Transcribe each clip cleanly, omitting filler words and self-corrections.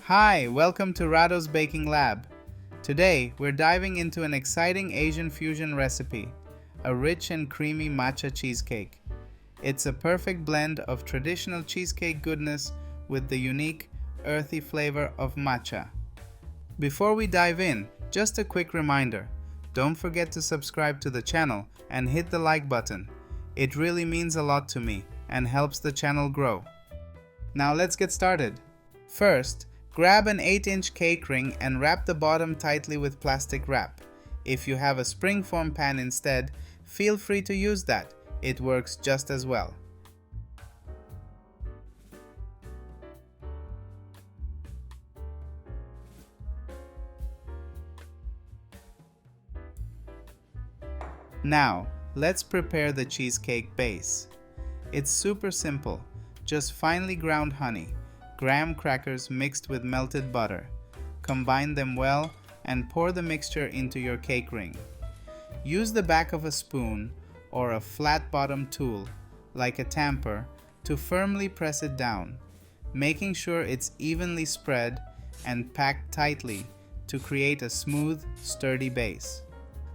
Hi, welcome to Rado's Baking Lab. Today, we're diving into an exciting Asian fusion recipe, a rich and creamy matcha cheesecake. It's a perfect blend of traditional cheesecake goodness with the unique, earthy flavor of matcha. Before we dive in, just a quick reminder, don't forget to subscribe to the channel and hit the like button. It really means a lot to me and helps the channel grow. Now let's get started. First, grab an 8-inch cake ring and wrap the bottom tightly with plastic wrap. If you have a springform pan instead, feel free to use that. It works just as well. Now, let's prepare the cheesecake base. It's super simple. Just finely ground honey, graham crackers mixed with melted butter. Combine them well and pour the mixture into your cake ring. Use the back of a spoon or a flat-bottomed tool, like a tamper, to firmly press it down, making sure it's evenly spread and packed tightly to create a smooth, sturdy base.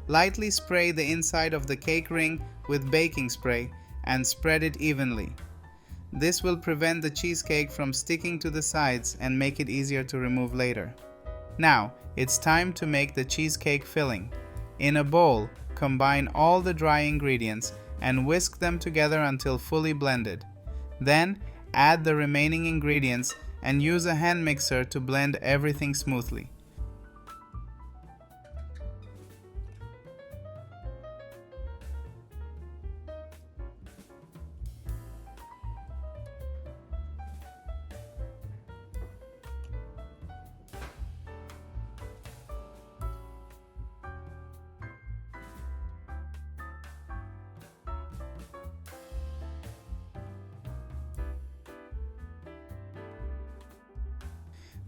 Lightly spray the inside of the cake ring with baking spray and spread it evenly. This will prevent the cheesecake from sticking to the sides and make it easier to remove later. Now, it's time to make the cheesecake filling. In a bowl, combine all the dry ingredients and whisk them together until fully blended. Then, add the remaining ingredients and use a hand mixer to blend everything smoothly.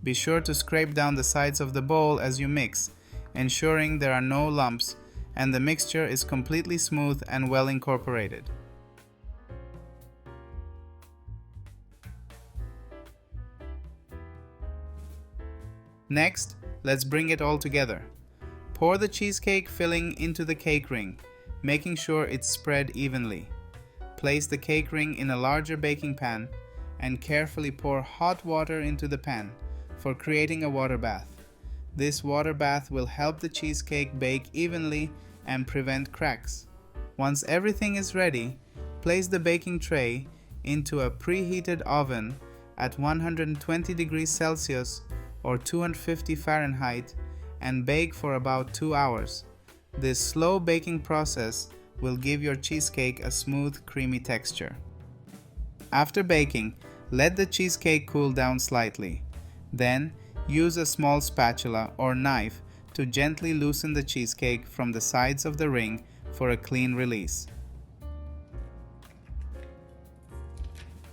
Be sure to scrape down the sides of the bowl as you mix, ensuring there are no lumps and the mixture is completely smooth and well incorporated. Next, let's bring it all together. Pour the cheesecake filling into the cake ring, making sure it's spread evenly. Place the cake ring in a larger baking pan and carefully pour hot water into the pan for creating a water bath. This water bath will help the cheesecake bake evenly and prevent cracks. Once everything is ready, place the baking tray into a preheated oven at 120 degrees Celsius or 250 Fahrenheit and bake for about 2 hours. This slow baking process will give your cheesecake a smooth, creamy texture. After baking, let the cheesecake cool down slightly. Then, use a small spatula or knife to gently loosen the cheesecake from the sides of the ring for a clean release.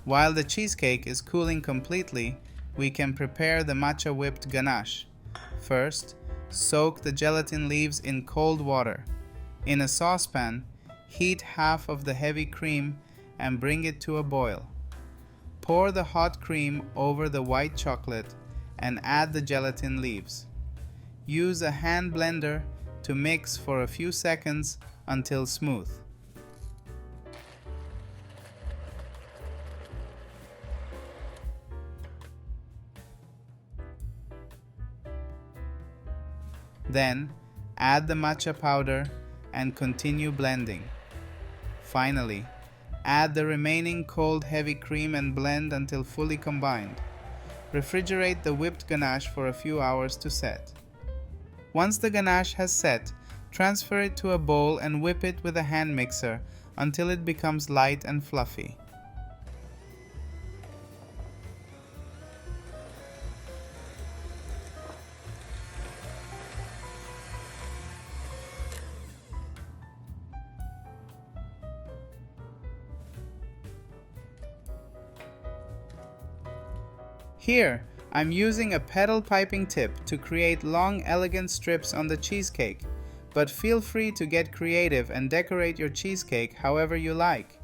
While the cheesecake is cooling completely, we can prepare the matcha whipped ganache. First, soak the gelatin leaves in cold water. In a saucepan, heat half of the heavy cream and bring it to a boil. Pour the hot cream over the white chocolate and add the gelatin leaves. Use a hand blender to mix for a few seconds until smooth. Then, add the matcha powder and continue blending. Finally, add the remaining cold heavy cream and blend until fully combined. Refrigerate the whipped ganache for a few hours to set. Once the ganache has set, transfer it to a bowl and whip it with a hand mixer until it becomes light and fluffy. Here, I'm using a pedal piping tip to create long, elegant strips on the cheesecake, but feel free to get creative and decorate your cheesecake however you like.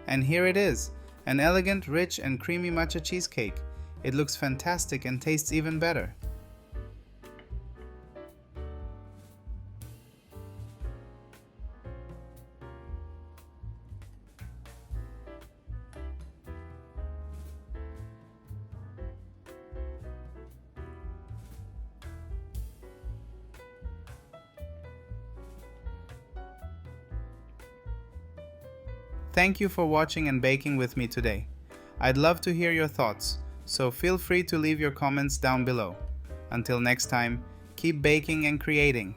And here it is, an elegant, rich, and creamy matcha cheesecake. It looks fantastic and tastes even better. Thank you for watching and baking with me today. I'd love to hear your thoughts, so feel free to leave your comments down below. Until next time, keep baking and creating.